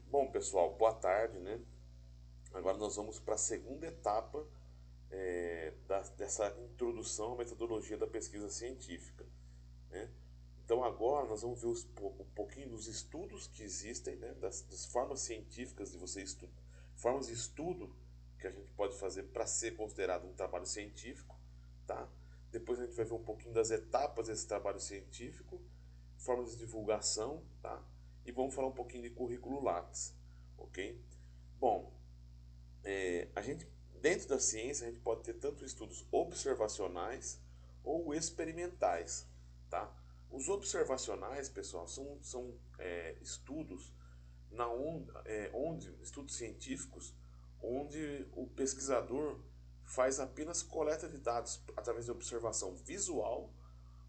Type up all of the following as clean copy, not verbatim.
Bom, pessoal, boa tarde, né? Agora nós vamos para a segunda etapa dessa introdução à metodologia da pesquisa científica, né? Então agora nós vamos ver um pouquinho dos estudos que existem, né? Das formas científicas de você estudar, formas de estudo que a gente pode fazer para ser considerado um trabalho científico, tá? Depois a gente vai ver um pouquinho das etapas desse trabalho científico, formas de divulgação, tá? E vamos falar um pouquinho de currículo Lattes, ok? Bom, a gente dentro da ciência a gente pode ter tanto estudos observacionais ou experimentais, tá? Os observacionais, pessoal, são estudos onde estudos científicos onde o pesquisador faz apenas coleta de dados através de observação visual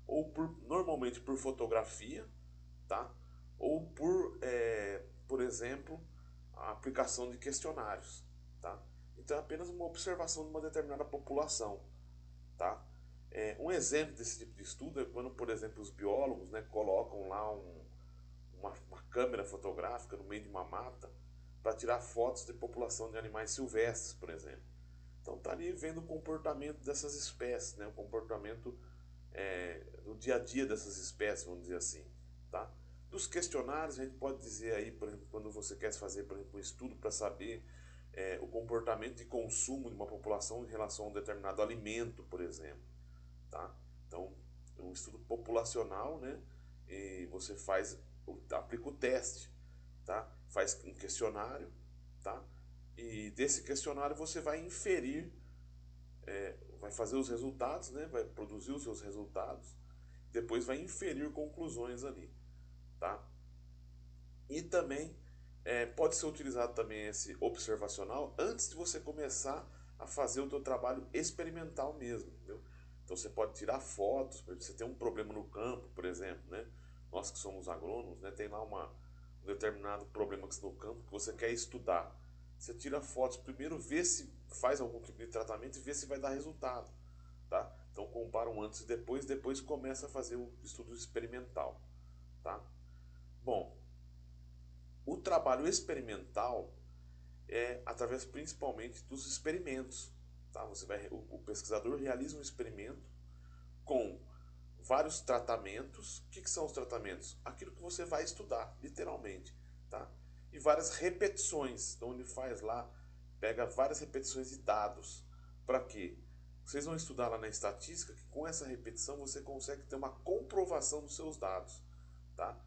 ou normalmente por fotografia, tá? Ou por exemplo, a aplicação de questionários, tá? Então é apenas uma observação de uma determinada população, tá? Um exemplo desse tipo de estudo é quando, por exemplo, os biólogos, né, colocam lá uma câmera fotográfica no meio de uma mata para tirar fotos de população de animais silvestres, por exemplo. Então está ali vendo o comportamento dessas espécies, né, o comportamento do dia a dia dessas espécies, vamos dizer assim, tá? Dos questionários, a gente pode dizer aí, por exemplo, quando você quer fazer, por exemplo, um estudo para saber o comportamento de consumo de uma população em relação a um determinado alimento, por exemplo, tá? Então, é um estudo populacional, né? E você aplica o teste, tá? Faz um questionário, tá? E desse questionário você vai inferir, vai fazer os resultados, né? Vai produzir os seus resultados, depois vai inferir conclusões ali, tá? E também pode ser utilizado também esse observacional antes de você começar a fazer o teu trabalho experimental mesmo, entendeu? Então você pode tirar fotos, por exemplo, você tem um problema no campo, por exemplo, né? Nós que somos agrônomos, né? Tem lá um determinado problema no campo que você quer estudar. Você tira fotos, primeiro vê se faz algum tipo de tratamento e vê se vai dar resultado, tá? Então compara um antes e depois começa a fazer o estudo experimental, tá? Bom, o trabalho experimental é através principalmente dos experimentos. Tá? O pesquisador realiza um experimento com vários tratamentos. O que são os tratamentos? Aquilo que você vai estudar, literalmente. Tá? E várias repetições. Então ele faz lá, pega várias repetições de dados. Para quê? Vocês vão estudar lá na estatística que com essa repetição você consegue ter uma comprovação dos seus dados. Tá?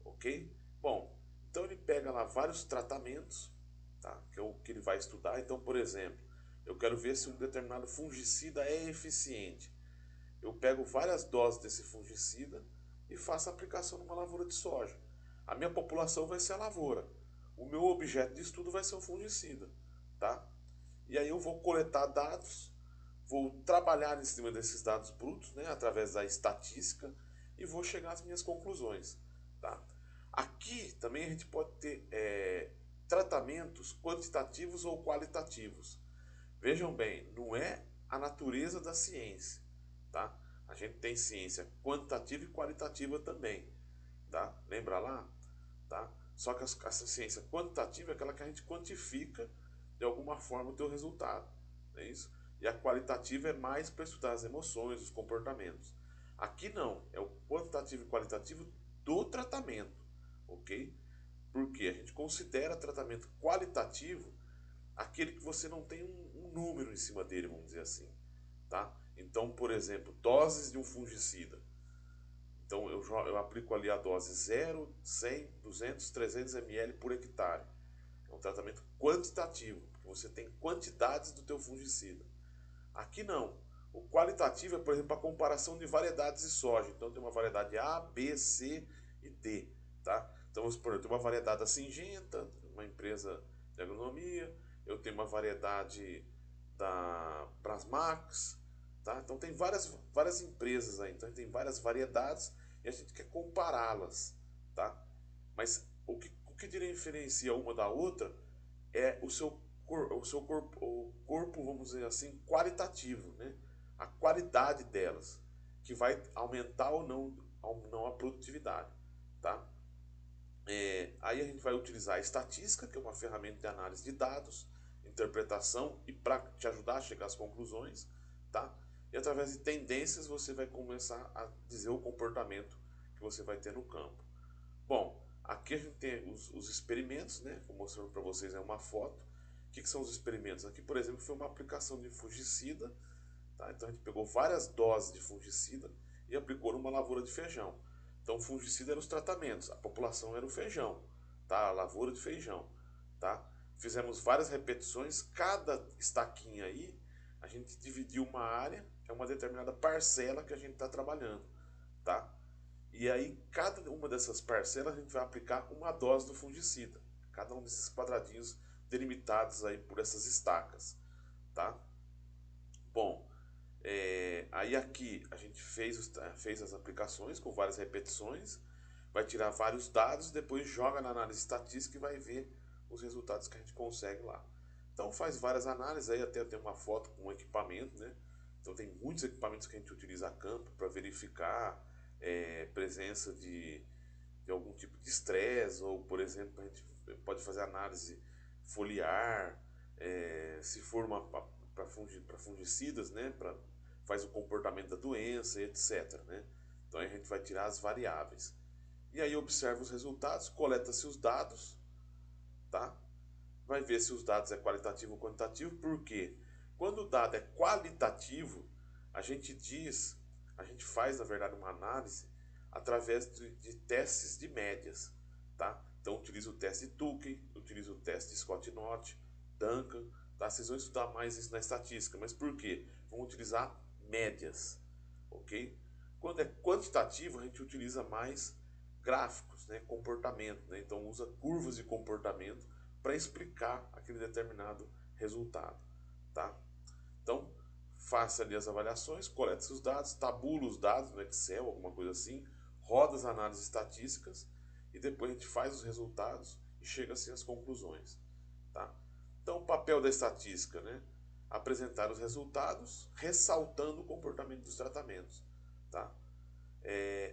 Ok? Bom, então ele pega lá vários tratamentos, tá? Que é o que ele vai estudar. Então, por exemplo, eu quero ver se um determinado fungicida é eficiente. Eu pego várias doses desse fungicida e faço a aplicação numa lavoura de soja. A minha população vai ser a lavoura. O meu objeto de estudo vai ser o fungicida, tá? E aí eu vou coletar dados, vou trabalhar em cima desses dados brutos, né, através da estatística e vou chegar às minhas conclusões, tá? Aqui também a gente pode ter tratamentos quantitativos ou qualitativos. Vejam bem, não é a natureza da ciência, tá? A gente tem ciência quantitativa e qualitativa também, tá? Lembra lá, tá? Só que essa ciência quantitativa é aquela que a gente quantifica de alguma forma o teu resultado, não é isso? E a qualitativa é mais para estudar as emoções, os comportamentos. Aqui não, é o quantitativo e qualitativo do tratamento, ok? Porque a gente considera tratamento qualitativo aquele que você não tem um número em cima dele, vamos dizer assim, tá? Então, por exemplo, doses de um fungicida. Então eu aplico ali a dose 0, 100, 200, 300 ml por hectare. É um tratamento quantitativo, porque você tem quantidades do teu fungicida. Aqui não. O qualitativo é, por exemplo, a comparação de variedades de soja. Então tem uma variedade A, B, C e D, tá? Então vamos supor, eu tenho uma variedade da Singenta, uma empresa de agronomia, eu tenho uma variedade da Brasmax, tá? Então tem várias empresas aí, então tem várias variedades e a gente quer compará-las, tá? Mas o que diferencia uma da outra é o corpo, vamos dizer assim, qualitativo, né? A qualidade delas, que vai aumentar ou não a produtividade, tá? Aí a gente vai utilizar a estatística, que é uma ferramenta de análise de dados, interpretação e para te ajudar a chegar às conclusões, tá? E através de tendências você vai começar a dizer o comportamento que você vai ter no campo. Bom, aqui a gente tem os experimentos, né? Vou mostrando para vocês uma foto. O que são os experimentos? Aqui, por exemplo, foi uma aplicação de fungicida, tá? Então a gente pegou várias doses de fungicida e aplicou numa lavoura de feijão. Então o fungicida eram os tratamentos, a população era o feijão, tá? A lavoura de feijão, tá? Fizemos várias repetições, cada estaquinha aí a gente dividiu uma área, é uma determinada parcela que a gente está trabalhando, tá? E aí cada uma dessas parcelas a gente vai aplicar uma dose do fungicida, cada um desses quadradinhos delimitados aí por essas estacas, tá? Bom, aí aqui a gente fez as aplicações com várias repetições, vai tirar vários dados, depois joga na análise estatística e vai ver os resultados que a gente consegue lá. Então faz várias análises, aí até tem uma foto com um equipamento, né? Então tem muitos equipamentos que a gente utiliza a campo para verificar presença de algum tipo de estresse, ou por exemplo a gente pode fazer análise foliar, se for para fungicidas, né, faz o comportamento da doença, etc. Né? Então a gente vai tirar as variáveis. E aí observa os resultados, coleta-se os dados, tá? Vai ver se os dados é qualitativo ou quantitativo, porque quando o dado é qualitativo, a gente diz, a gente faz na verdade uma análise através de testes de médias, tá? Então utiliza o teste de Tukey, utiliza o teste de Scott-Knott, Duncan, tá? Vocês vão estudar mais isso na estatística, mas por quê? Vamos utilizar médias, ok? Quando é quantitativo, a gente utiliza mais gráficos, né? Comportamento, né? Então usa curvas de comportamento para explicar aquele determinado resultado, tá? Então, faça ali as avaliações, colete os dados, tabula os dados no Excel, alguma coisa assim, roda as análises estatísticas e depois a gente faz os resultados e chega assim às conclusões, tá? Então, o papel da estatística, né? Apresentar os resultados, ressaltando o comportamento dos tratamentos, tá?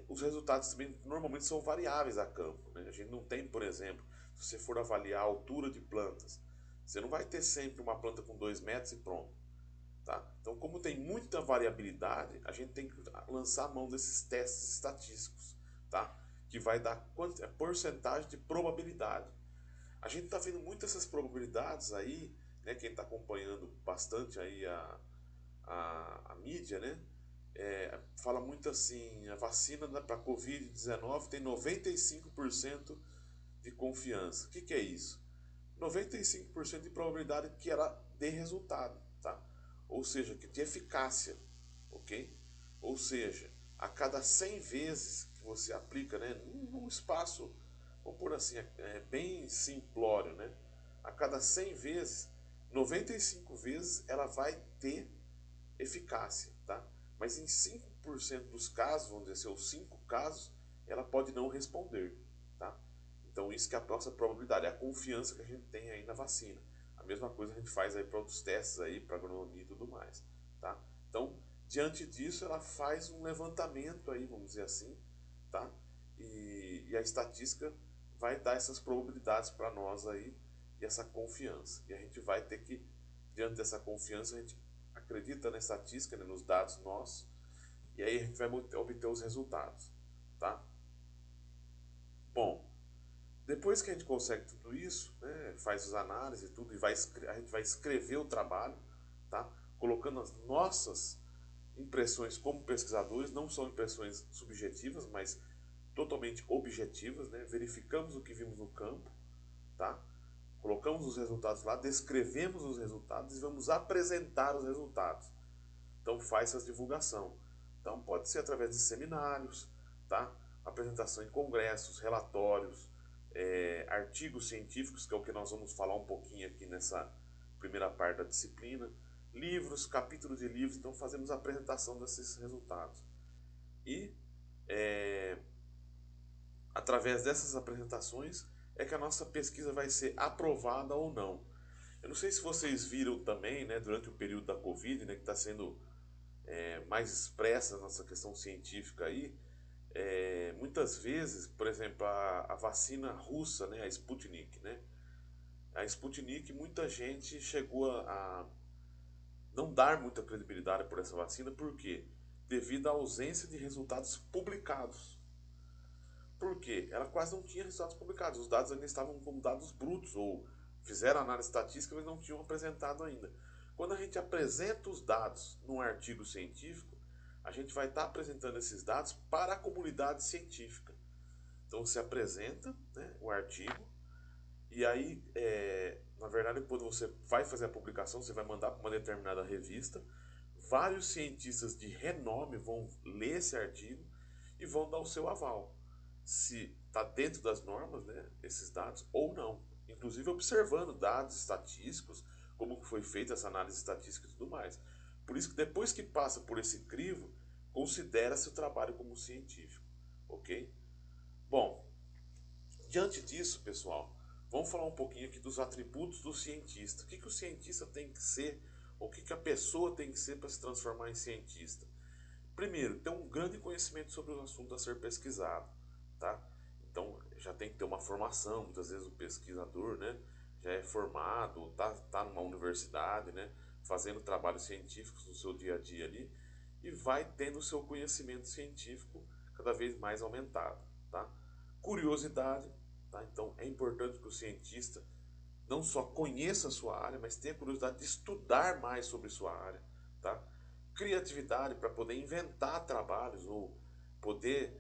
Os resultados também normalmente são variáveis a campo, né? A gente não tem, por exemplo, se você for avaliar a altura de plantas, você não vai ter sempre uma planta com 2 metros e pronto. Tá? Então, como tem muita variabilidade, a gente tem que lançar a mão desses testes estatísticos, tá? Que vai dar porcentagem de probabilidade. A gente está vendo muito essas probabilidades aí, né? Quem está acompanhando bastante aí a mídia, né? Fala muito assim, a vacina para Covid-19 tem 95% de confiança. O que é isso? 95% de probabilidade que ela dê resultado, tá? Ou seja, que de eficácia, ok? Ou seja, a cada 100 vezes que você aplica, né, num espaço, vamos por assim, bem simplório, né? A cada 100 vezes, 95 vezes ela vai ter eficácia, tá? Mas em 5% dos casos, vamos dizer assim, ou 5 casos, ela pode não responder, tá? Então isso que é a nossa probabilidade, é a confiança que a gente tem aí na vacina. A mesma coisa a gente faz aí para outros testes aí, para agronomia e tudo mais, tá? Então, diante disso, ela faz um levantamento aí, vamos dizer assim, tá? E a estatística vai dar essas probabilidades para nós aí e essa confiança. E a gente vai ter que, diante dessa confiança, a gente acredita na estatística, né, nos dados nossos, e aí a gente vai obter os resultados, tá? Bom, depois que a gente consegue tudo isso, né, faz as análises e tudo, e a gente vai escrever o trabalho, tá? Colocando as nossas impressões como pesquisadores, não são impressões subjetivas, mas totalmente objetivas, né? Verificamos o que vimos no campo, tá? Colocamos os resultados lá, descrevemos os resultados e vamos apresentar os resultados. Então faz essa divulgação. Então pode ser através de seminários, tá? Apresentação em congressos, relatórios, artigos científicos, que é o que nós vamos falar um pouquinho aqui nessa primeira parte da disciplina, livros, capítulos de livros, então fazemos a apresentação desses resultados. E através dessas apresentações é que a nossa pesquisa vai ser aprovada ou não. Eu não sei se vocês viram também, né, durante o período da Covid, né, que está sendo mais expressa a nossa questão científica aí, Muitas vezes, por exemplo, a vacina russa, né, a Sputnik, né? A Sputnik, muita gente chegou a não dar muita credibilidade por essa vacina, por quê? Devido à ausência de resultados publicados. Por quê? Ela quase não tinha resultados publicados. Os dados ainda estavam como dados brutos, ou fizeram análise estatística, mas não tinham apresentado ainda. Quando a gente apresenta os dados num artigo científico, a gente vai estar apresentando esses dados para a comunidade científica. Então você apresenta, né, o artigo, e aí, na verdade, quando você vai fazer a publicação, você vai mandar para uma determinada revista, vários cientistas de renome vão ler esse artigo e vão dar o seu aval. Se está dentro das normas, né, esses dados, ou não. Inclusive observando dados estatísticos, como foi feita essa análise estatística e tudo mais. Por isso que depois que passa por esse crivo, considera-se o trabalho como científico. Ok? Bom, diante disso, pessoal, vamos falar um pouquinho aqui dos atributos do cientista. O que o cientista tem que ser, ou o que a pessoa tem que ser para se transformar em cientista? Primeiro, ter um grande conhecimento sobre o assunto a ser pesquisado, tá? Então, já tem que ter uma formação, muitas vezes o pesquisador, né, já é formado, tá numa universidade, né, fazendo trabalhos científicos no seu dia a dia ali, e vai tendo o seu conhecimento científico cada vez mais aumentado, tá? Curiosidade, tá? Então, é importante que o cientista não só conheça a sua área, mas tenha curiosidade de estudar mais sobre sua área, tá? Criatividade para poder inventar trabalhos ou poder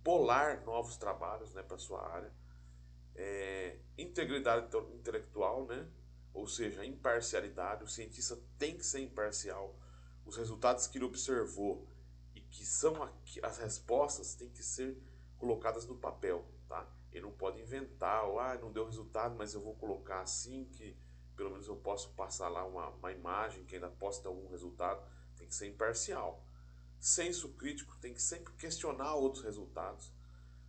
bolar novos trabalhos, né, para sua área. Integridade intelectual, né? Ou seja, imparcialidade. O cientista tem que ser imparcial. Os resultados que ele observou e que são as respostas têm que ser colocadas no papel, tá? Ele não pode inventar, ou não deu resultado, mas eu vou colocar assim que pelo menos eu posso passar lá uma imagem que ainda possa ter algum resultado. Tem que ser imparcial. Senso crítico, tem que sempre questionar outros resultados.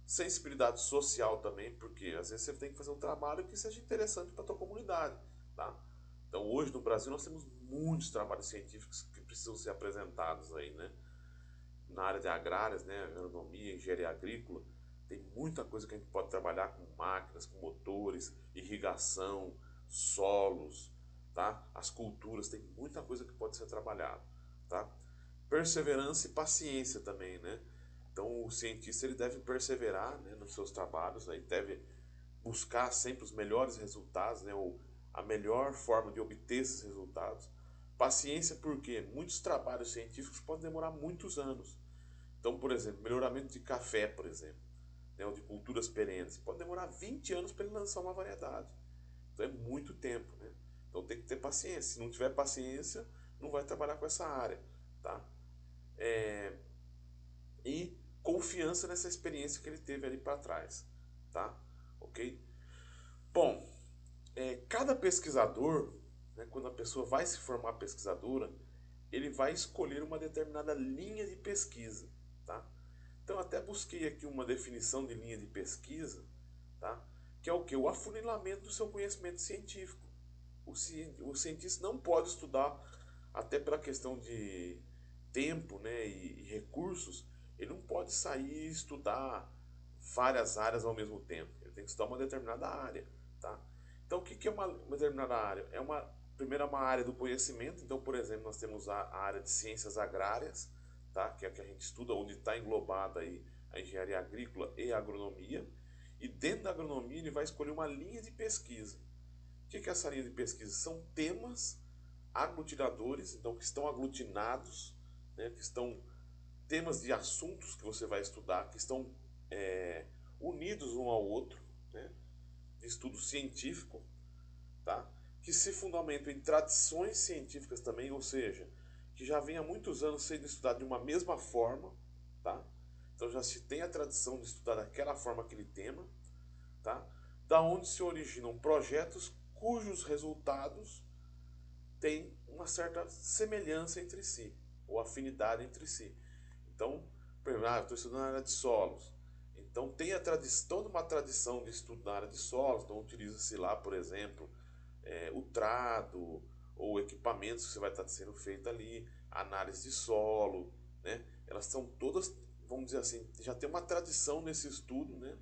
Sensibilidade social também, porque às vezes você tem que fazer um trabalho que seja interessante para a tua comunidade, tá? Então hoje no Brasil nós temos muitos trabalhos científicos que precisam ser apresentados aí, né? Na área de agrárias, né, agronomia, engenharia agrícola, tem muita coisa que a gente pode trabalhar com máquinas, com motores, irrigação, solos, tá? As culturas, tem muita coisa que pode ser trabalhada, tá? Perseverança e paciência também, né? Então o cientista ele deve perseverar, né, nos seus trabalhos, aí deve buscar sempre os melhores resultados, né, ou a melhor forma de obter esses resultados. Paciência porque muitos trabalhos científicos podem demorar muitos anos. Então, por exemplo, melhoramento de café, por exemplo, né, ou de culturas perenes, pode demorar 20 anos para ele lançar uma variedade. Então é muito tempo, né? Então tem que ter paciência. Se não tiver paciência, não vai trabalhar com essa área, tá? E confiança nessa experiência que ele teve ali para trás, tá? Ok? Bom, cada pesquisador, né, quando a pessoa vai se formar pesquisadora, ele vai escolher uma determinada linha de pesquisa, tá? Então até busquei aqui uma definição de linha de pesquisa, tá? Que é o que? O afunilamento do seu conhecimento científico. O cientista não pode estudar, até pela questão de tempo, né, e recursos, ele não pode sair e estudar várias áreas ao mesmo tempo. Ele tem que estudar uma determinada área, tá? Então, o que é uma determinada área? Primeiro, é uma área do conhecimento. Então, por exemplo, nós temos a área de ciências agrárias, tá? Que é a que a gente estuda, onde está englobada aí a engenharia agrícola e a agronomia. E dentro da agronomia, ele vai escolher uma linha de pesquisa. O que é essa linha de pesquisa? São temas aglutinadores, então que estão aglutinados, né, que estão temas de assuntos que você vai estudar, que estão unidos um ao outro, né, de estudo científico, tá? Que se fundamentam em tradições científicas também, ou seja, que já vem há muitos anos sendo estudado de uma mesma forma, tá? Então já se tem a tradição de estudar daquela forma aquele tema, tá? Da onde se originam projetos cujos resultados têm uma certa semelhança entre si, ou afinidade entre si. Então, por exemplo, eu estou estudando na área de solos. Então, tem toda uma tradição de estudo na área de solos. Então, utiliza-se lá, por exemplo, o trado, ou equipamentos que você vai estar sendo feito ali, análise de solo, né? Elas são todas vamos dizer assim, já tem uma tradição nesse estudo, né,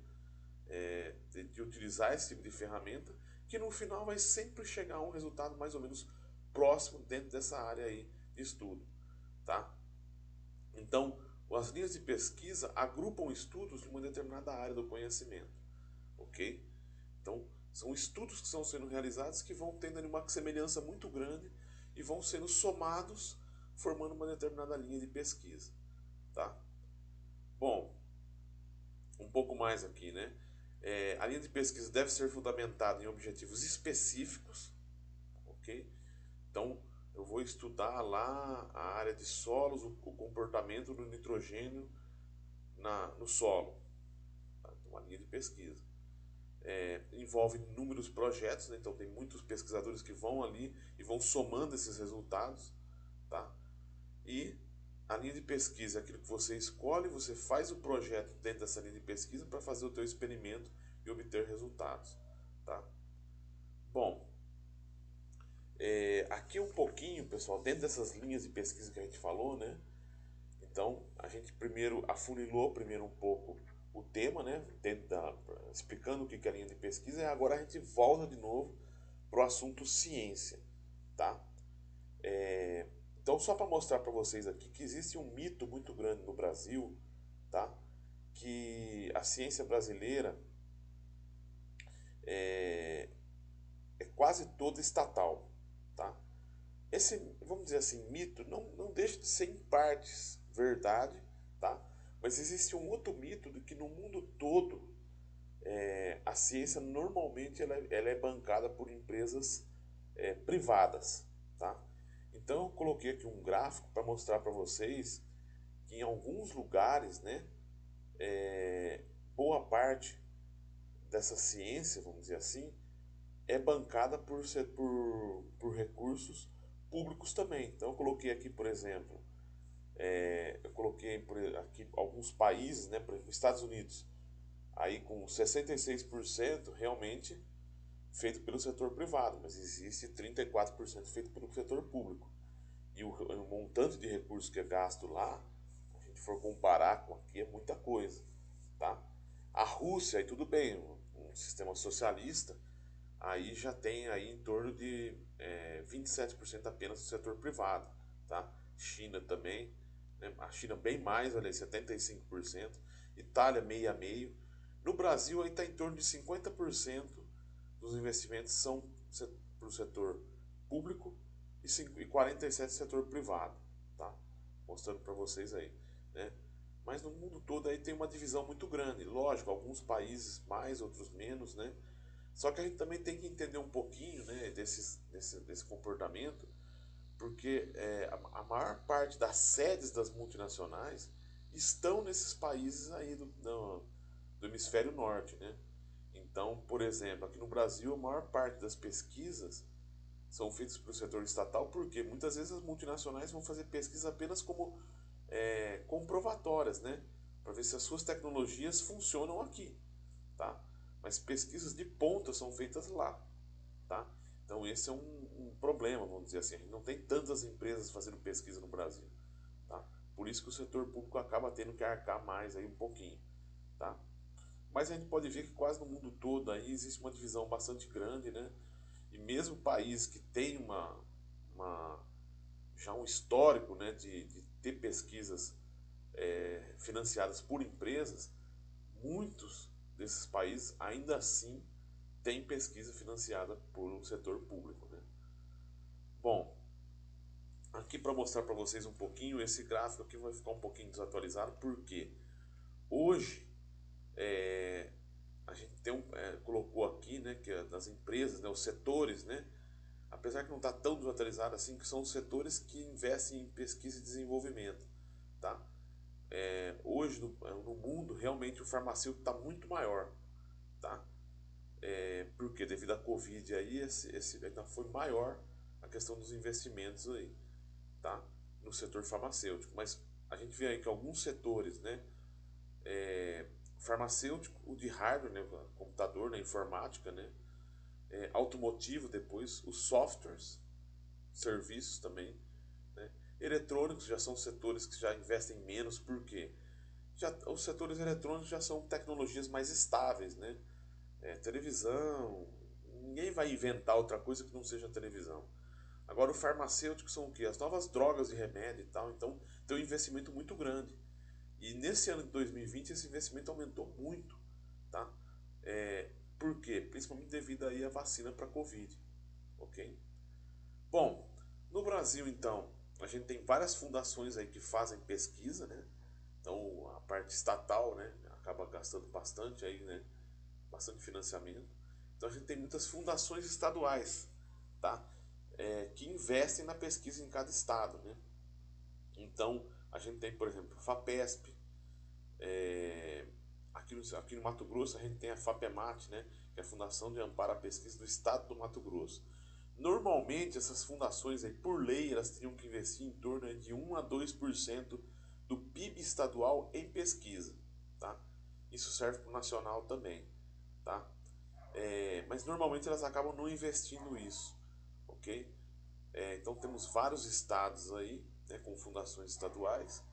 de utilizar esse tipo de ferramenta, que no final vai sempre chegar a um resultado mais ou menos próximo dentro dessa área aí de estudo, tá? Então, as linhas de pesquisa agrupam estudos de uma determinada área do conhecimento, ok? Então, são estudos que estão sendo realizados que vão tendo uma semelhança muito grande e vão sendo somados, formando uma determinada linha de pesquisa, tá? Bom, um pouco mais aqui, né? A linha de pesquisa deve ser fundamentada em objetivos específicos, ok? Então, eu vou estudar lá a área de solos, o comportamento do nitrogênio no solo, tá? Então, uma linha de pesquisa. Envolve inúmeros projetos, né? Então tem muitos pesquisadores que vão ali e vão somando esses resultados, tá? E a linha de pesquisa é aquilo que você escolhe, você faz o projeto dentro dessa linha de pesquisa para fazer o teu experimento e obter resultados, tá? Bom, aqui um pouquinho, pessoal, dentro dessas linhas de pesquisa que a gente falou, né? Então, a gente primeiro afunilou primeiro um pouco o tema, né? Explicando o que é a linha de pesquisa, e agora a gente volta de novo para o assunto ciência, tá? Então, só para mostrar para vocês aqui que existe um mito muito grande no Brasil, tá? Que a ciência brasileira é quase toda estatal, tá? Esse, vamos dizer assim, mito não deixa de ser em partes verdade, tá? Mas existe um outro mito de que no mundo todo a ciência normalmente ela é bancada por empresas privadas, tá? Então eu coloquei aqui um gráfico para mostrar para vocês que em alguns lugares, né, boa parte dessa ciência, vamos dizer assim, é bancada por recursos públicos também. Então eu coloquei aqui, por exemplo, eu coloquei aqui alguns países, né, por exemplo, Estados Unidos, aí com 66% realmente feito pelo setor privado, mas existe 34% feito pelo setor público. E o montante de recursos que é gasto lá, se a gente for comparar com aqui, é muita coisa, tá? A Rússia, aí tudo bem, um sistema socialista, aí já tem aí em torno de 27% apenas do setor privado, tá? China também, né? A China bem mais, olha aí, 75%, Itália meio a meio. No Brasil aí está em torno de 50% dos investimentos são para o setor público e 47% setor privado, tá? Mostrando para vocês aí, né? Mas no mundo todo aí tem uma divisão muito grande, lógico, alguns países mais, outros menos, né? Só que a gente também tem que entender um pouquinho, né, desse comportamento, porque a maior parte das sedes das multinacionais estão nesses países aí do hemisfério norte, né? Então, por exemplo, aqui no Brasil, a maior parte das pesquisas são feitas pelo setor estatal, porque muitas vezes as multinacionais vão fazer pesquisas apenas como comprovatórias, né? Para ver se as suas tecnologias funcionam aqui, tá? Mas pesquisas de ponta são feitas lá, tá? Então esse é um problema, vamos dizer assim. A gente não tem tantas empresas fazendo pesquisa no Brasil, tá? Por isso que o setor público acaba tendo que arcar mais aí um pouquinho, tá? Mas a gente pode ver que quase no mundo todo aí existe uma divisão bastante grande, né? E mesmo países que têm uma já um histórico, né, de ter pesquisas financiadas por empresas, muitos desses países ainda assim têm pesquisa financiada por um setor público, né? Bom, aqui para mostrar para vocês um pouquinho, esse gráfico aqui vai ficar um pouquinho desatualizado, porque hoje a gente colocou aqui, né, que é das empresas, né, os setores, né, apesar que não está tão desatualizado assim, que são os setores que investem em pesquisa e desenvolvimento, tá? Hoje no mundo realmente o farmacêutico está muito maior, tá? Porque devido à Covid aí esse ainda foi maior a questão dos investimentos aí, tá? No setor farmacêutico, mas a gente vê aí que alguns setores, né, farmacêutico, o de hardware, né, computador, né, informática, né, automotivo depois, os softwares, serviços também, né, eletrônicos já são setores que já investem menos, por quê? os setores eletrônicos já são tecnologias mais estáveis, né? Televisão, ninguém vai inventar outra coisa que não seja televisão. Agora, o farmacêutico são o quê? As novas drogas de remédio e tal. Então, tem um investimento muito grande. E nesse ano de 2020, esse investimento aumentou muito, tá? Por quê? Principalmente devido aí à vacina para a Covid, ok? Bom, no Brasil, então, a gente tem várias fundações aí que fazem pesquisa, né? Então, a parte estatal, né, acaba gastando bastante aí, né? Bastante financiamento. Então, a gente tem muitas fundações estaduais, tá? Que investem na pesquisa em cada estado, né? Então, a gente tem, por exemplo, a FAPESP. Aqui no Mato Grosso, a gente tem a FAPEMAT, né? Que é a Fundação de Amparo à Pesquisa do Estado do Mato Grosso. Normalmente, essas fundações, aí, por lei, elas teriam que investir em torno de 1 a 2% do PIB estadual em pesquisa, tá? Isso serve para o nacional também, tá? Mas normalmente elas acabam não investindo isso, ok? Então temos vários estados aí, né, com fundações estaduais.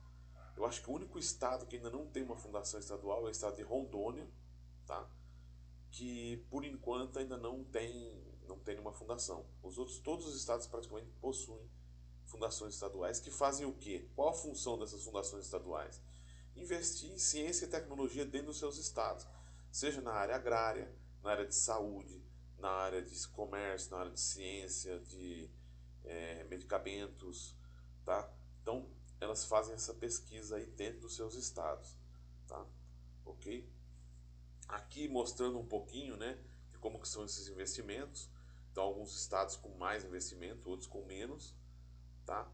Eu acho que o único estado que ainda não tem uma fundação estadual é o estado de Rondônia, tá? Que por enquanto ainda não tem nenhuma fundação. Os outros, todos os estados praticamente possuem fundações estaduais que fazem o quê? Qual a função dessas fundações estaduais? Investir em ciência e tecnologia dentro dos seus estados, seja na área agrária, na área de saúde, na área de comércio, na área de ciência, de medicamentos, tá? Então, elas fazem essa pesquisa aí dentro dos seus estados, tá? Ok? Aqui mostrando um pouquinho, né, de como que são esses investimentos. Então, alguns estados com mais investimento, outros com menos, tá?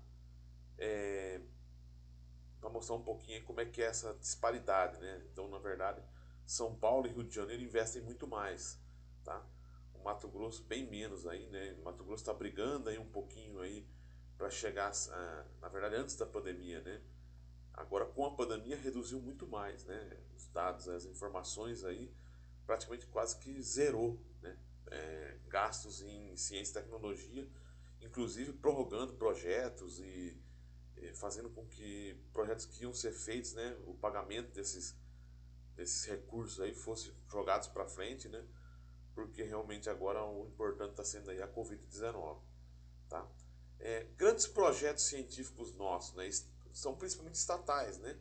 Para mostrar um pouquinho como é que é essa disparidade, né? Então, na verdade, São Paulo e Rio de Janeiro investem muito mais, tá? O Mato Grosso bem menos aí, né? O Mato Grosso está brigando aí um pouquinho aí para chegar, na verdade, antes da pandemia, né? Agora, com a pandemia, reduziu muito mais, né? Os dados, as informações aí, praticamente quase que zerou, né? Gastos em ciência e tecnologia, inclusive prorrogando projetos e fazendo com que projetos que iam ser feitos, né? O pagamento desses recursos aí fosse jogados para frente, né? Porque realmente agora o importante está sendo aí a Covid-19, tá? Grandes projetos científicos nossos, né? São principalmente estatais, né?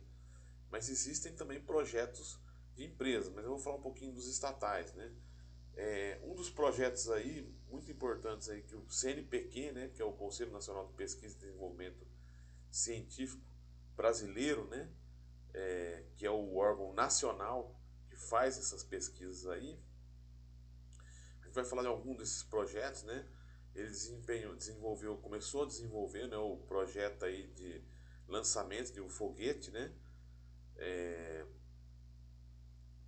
Mas existem também projetos de empresas, mas eu vou falar um pouquinho dos estatais, né? Um dos projetos aí muito importantes aí que o CNPq, né, que é o Conselho Nacional de Pesquisa e Desenvolvimento Científico Brasileiro, né, que é o órgão nacional que faz essas pesquisas aí. A gente vai falar de algum desses projetos, né? Ele começou a desenvolver, né, o projeto aí de lançamento de um foguete, né,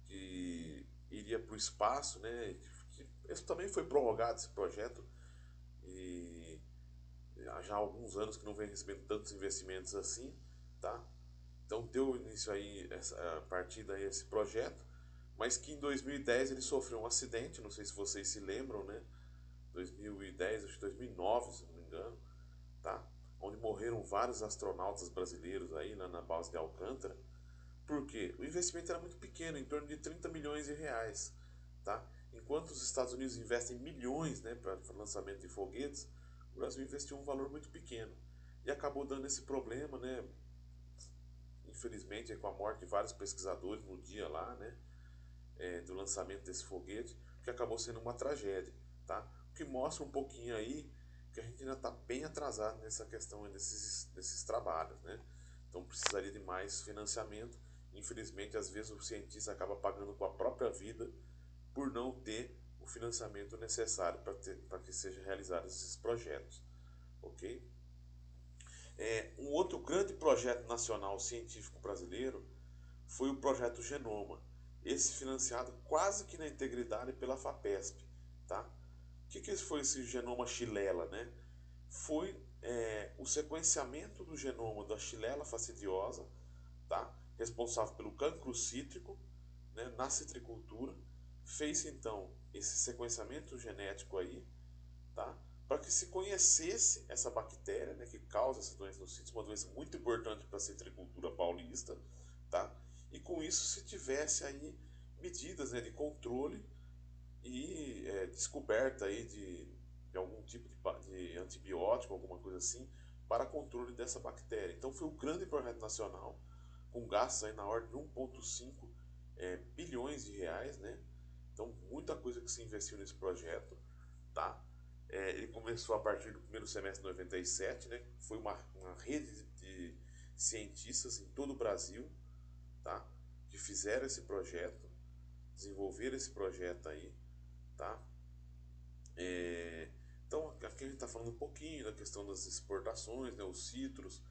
que iria para o espaço, né? Esse também foi prorrogado esse projeto e já há alguns anos que não vem recebendo tantos investimentos assim, tá? Então deu início aí a partir daí esse projeto, mas que em 2010 ele sofreu um acidente, não sei se vocês se lembram, né? 2010, acho que 2009, se não me engano, tá? Onde morreram vários astronautas brasileiros aí na base de Alcântara. Por quê? O investimento era muito pequeno, em torno de 30 milhões de reais, tá? Enquanto os Estados Unidos investem milhões, né, para o lançamento de foguetes, o Brasil investiu um valor muito pequeno e acabou dando esse problema, né? Infelizmente, com a morte de vários pesquisadores no dia lá, né, do lançamento desse foguete, que acabou sendo uma tragédia, tá? O que mostra um pouquinho aí que a gente ainda está bem atrasado nessa questão desses trabalhos, né? Então precisaria de mais financiamento. Infelizmente, às vezes o cientista acaba pagando com a própria vida por não ter o financiamento necessário para que sejam realizados esses projetos, ok? Um outro grande projeto nacional científico brasileiro foi o projeto Genoma, esse financiado quase que na integridade pela FAPESP, tá? O que foi esse genoma Xilela, né? Foi o sequenciamento do genoma da Xilela fastidiosa, tá? Responsável pelo cancro cítrico, né, na citricultura. Fez então esse sequenciamento genético aí, tá? Para que se conhecesse essa bactéria, né, que causa essa doença no cítrio, uma doença muito importante para a citricultura paulista, tá? e com isso se tivesse aí medidas, né, de controle e descoberta aí de algum tipo de antibiótico, alguma coisa assim, para controle dessa bactéria. Então foi um grande projeto nacional, com gastos aí na ordem de 1,5 bilhões de reais, né? Então muita coisa que se investiu nesse projeto, tá? Ele começou a partir do primeiro semestre de 97, né? Foi uma rede de cientistas em todo o Brasil, tá? Que fizeram esse projeto, desenvolveram esse projeto aí, tá? Então aqui a gente está falando um pouquinho da questão das exportações, né? Os citros,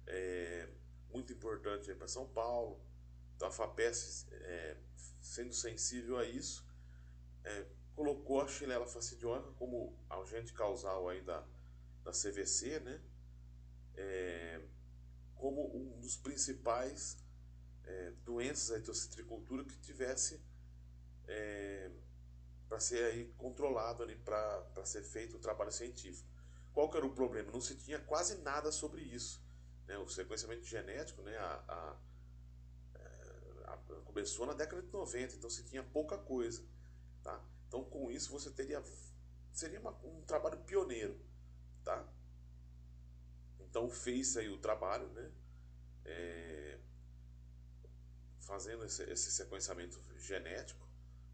é, muito importante para São Paulo. Então a FAPESP, sendo sensível a isso, colocou a Xylella fastidiosa como agente causal aí da CVC, né? Como um dos principais doenças da citricultura que tivesse para ser aí controlado ali para ser feito o trabalho científico. Qual que era o problema? Não se tinha quase nada sobre isso, né? O sequenciamento genético, né, começou na década de 90, então se tinha pouca coisa, tá? Então com isso você seria um trabalho pioneiro, tá? Então fez aí o trabalho, né, fazendo esse sequenciamento genético,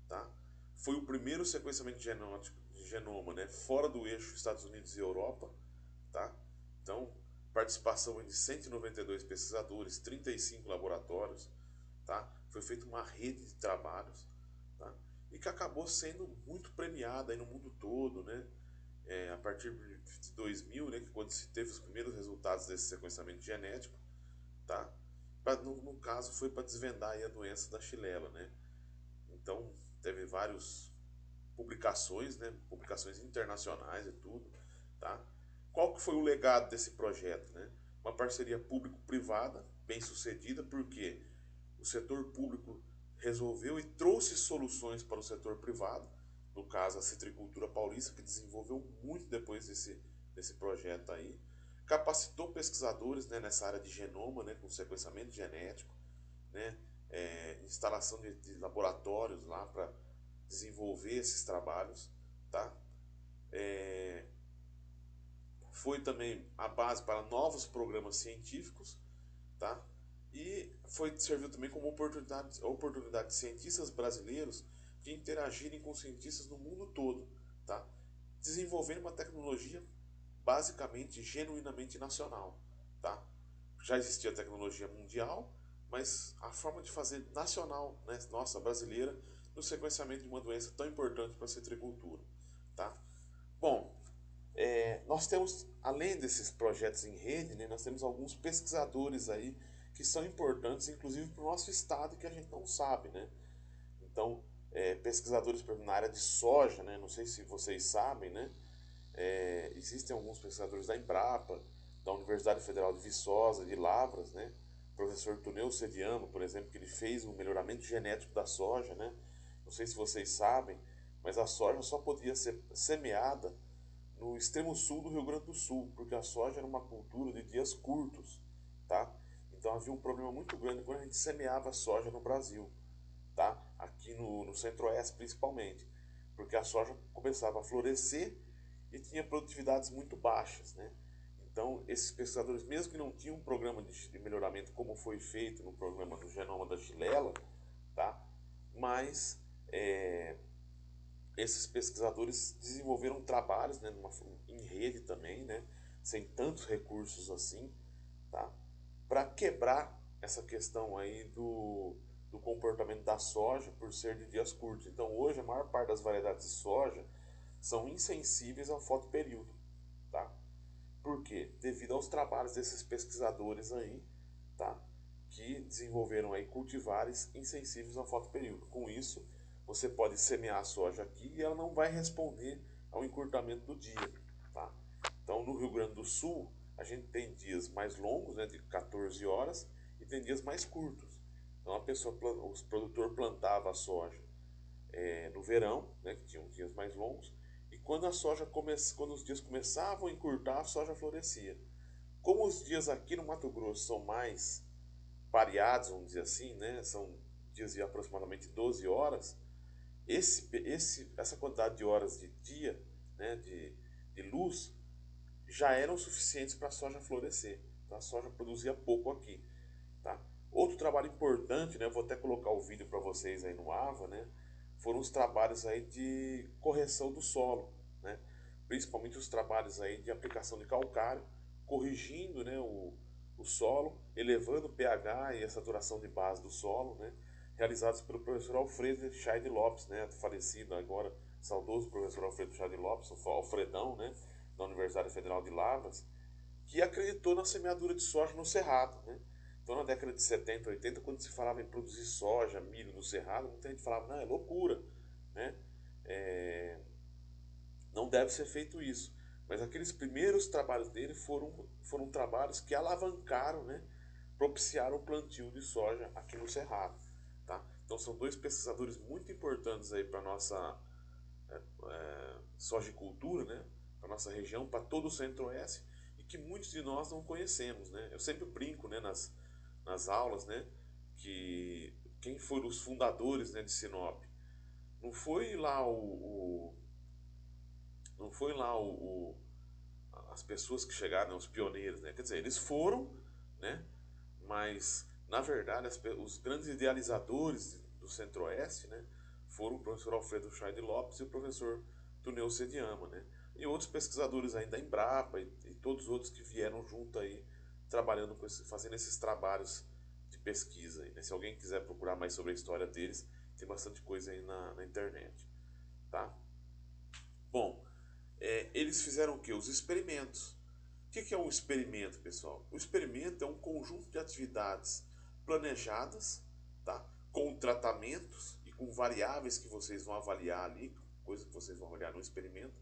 tá? Foi o primeiro sequenciamento de genoma, né, fora do eixo Estados Unidos e Europa, tá? Então, participação de 192 pesquisadores, 35 laboratórios, tá? Foi feita uma rede de trabalhos, tá? E que acabou sendo muito premiada aí no mundo todo, né? A partir de 2000, né, que quando se teve os primeiros resultados desse sequenciamento genético, tá? No caso foi para desvendar aí a doença da Xylella, né? Então teve várias publicações, né? Publicações internacionais e tudo, tá? Qual que foi o legado desse projeto, né? Uma parceria público-privada bem sucedida, porque o setor público resolveu e trouxe soluções para o setor privado, no caso a citricultura paulista, que desenvolveu muito depois desse projeto aí, capacitou pesquisadores, né, nessa área de genoma, né, com sequenciamento genético, né, instalação de laboratórios lá para desenvolver esses trabalhos, tá? Foi também a base para novos programas científicos, tá? E serviu também como oportunidade de cientistas brasileiros de interagirem com cientistas no mundo todo, tá? Desenvolvendo uma tecnologia basicamente, genuinamente nacional, tá? Já existia tecnologia mundial, mas a forma de fazer nacional, né, nossa, brasileira, no sequenciamento de uma doença tão importante para a citricultura, tá? Bom, nós temos, além desses projetos em rede, né, nós temos alguns pesquisadores aí que são importantes, inclusive para o nosso estado, que a gente não sabe, né? Então, pesquisadores, por exemplo, na área de soja, né, não sei se vocês sabem, né? Existem alguns pesquisadores da Embrapa, da Universidade Federal de Viçosa, de Lavras, né? O professor Tuneu Sediano, por exemplo, que ele fez o melhoramento genético da soja, né? Não sei se vocês sabem, mas a soja só podia ser semeada no extremo sul do Rio Grande do Sul, porque a soja era uma cultura de dias curtos, tá? Então havia um problema muito grande quando a gente semeava a soja no Brasil, tá? Aqui no Centro-Oeste principalmente, porque a soja começava a florescer e tinha produtividades muito baixas, né? Então esses pesquisadores, mesmo que não tinham um programa de melhoramento como foi feito no programa do genoma da Xylella, tá? Mas esses pesquisadores desenvolveram trabalhos, né, em rede também, né, sem tantos recursos assim, tá, para quebrar essa questão aí do comportamento da soja por ser de dias curtos. Então hoje a maior parte das variedades de soja são insensíveis ao fotoperíodo, tá? Por quê? Devido aos trabalhos desses pesquisadores aí, tá? Que desenvolveram aí cultivares insensíveis ao fotoperíodo. Com isso, você pode semear a soja aqui e ela não vai responder ao encurtamento do dia, tá? Então, no Rio Grande do Sul, a gente tem dias mais longos, né, de 14 horas, e tem dias mais curtos. Então, o produtor plantava a soja no verão, né, que tinham dias mais longos, e quando os dias começavam a encurtar, a soja florescia. Como os dias aqui no Mato Grosso são mais pareados, vamos dizer assim, né? São dias de aproximadamente 12 horas. Essa quantidade de horas de dia, né, de luz, já eram suficientes para a soja florescer. Então a soja produzia pouco aqui, tá? Outro trabalho importante, né, eu vou até colocar o vídeo para vocês aí no AVA, né, foram os trabalhos aí de correção do solo, né, principalmente os trabalhos aí de aplicação de calcário, corrigindo, né, o solo, elevando o pH e a saturação de base do solo, né, realizados pelo professor Alfredo Chaide Lopes, né, falecido agora, saudoso professor Alfredo Chaide Lopes, o Alfredão, né, da Universidade Federal de Lavras, que acreditou na semeadura de soja no cerrado, né? Então, na década de 70, 80, quando se falava em produzir soja, milho no cerrado, muita gente falava, não, é loucura, né? É, não deve ser feito isso. Mas aqueles primeiros trabalhos dele foram trabalhos que alavancaram, né? Propiciaram o plantio de soja aqui no cerrado, tá? Então, são dois pesquisadores muito importantes aí para nossa sojicultura, né? Para nossa região, para todo o Centro-Oeste, e que muitos de nós não conhecemos, né? Eu sempre brinco, né, nas aulas, né, que quem foram os fundadores, né, de Sinop não foi lá não foi lá as pessoas que chegaram, né, os pioneiros, né? Quer dizer, eles foram, né? Mas na verdade os grandes idealizadores do Centro-Oeste, né, foram o professor Alfredo Chaide Lopes e o professor Tuneu Sediama, né? E outros pesquisadores ainda da Embrapa e todos os outros que vieram junto aí trabalhando fazendo esses trabalhos de pesquisa aí, né? Se alguém quiser procurar mais sobre a história deles, tem bastante coisa aí na internet, tá? Bom, eles fizeram o que? Os experimentos. O que é um experimento, pessoal? O experimento é um conjunto de atividades planejadas, tá? Com tratamentos e com variáveis que vocês vão avaliar ali, coisa que vocês vão avaliar no experimento,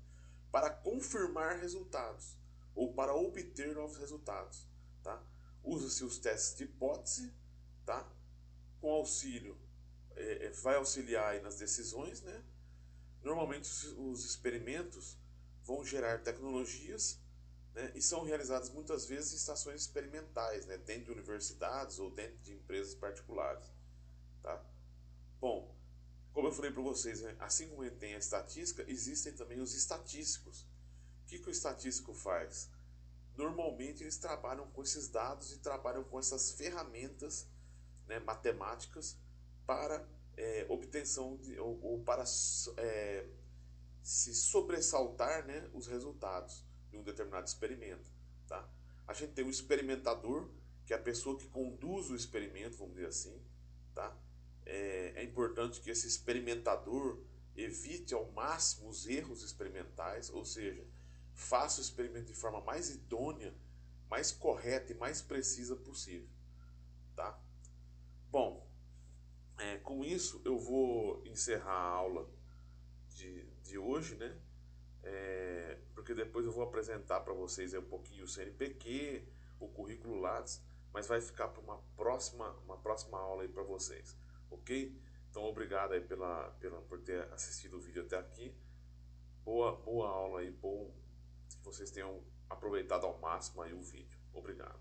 para confirmar resultados ou para obter novos resultados, tá? Usa-se os testes de hipótese, tá? Com auxílio, vai auxiliar aí nas decisões, né? Normalmente os experimentos vão gerar tecnologias, né, e são realizados muitas vezes em estações experimentais, né, dentro de universidades ou dentro de empresas particulares. Tá? Bom, como eu falei para vocês, né, assim como tem a estatística, existem também os estatísticos. O que o estatístico faz? Normalmente eles trabalham com esses dados e trabalham com essas ferramentas, né, matemáticas para obtenção ou para se sobressaltar, né, os resultados de um determinado experimento. Tá? A gente tem o experimentador, que é a pessoa que conduz o experimento, vamos dizer assim. Tá? É importante que esse experimentador evite ao máximo os erros experimentais, ou seja, faça o experimento de forma mais idônea, mais correta e mais precisa possível. Tá? Bom, com isso eu vou encerrar a aula de hoje, né? Porque depois eu vou apresentar para vocês um pouquinho o CNPq, o currículo Lattes, mas vai ficar para uma próxima aula aí para vocês, ok? Então obrigado aí por ter assistido o vídeo até aqui. Boa aula aí, bom que vocês tenham aproveitado ao máximo aí o vídeo. Obrigado.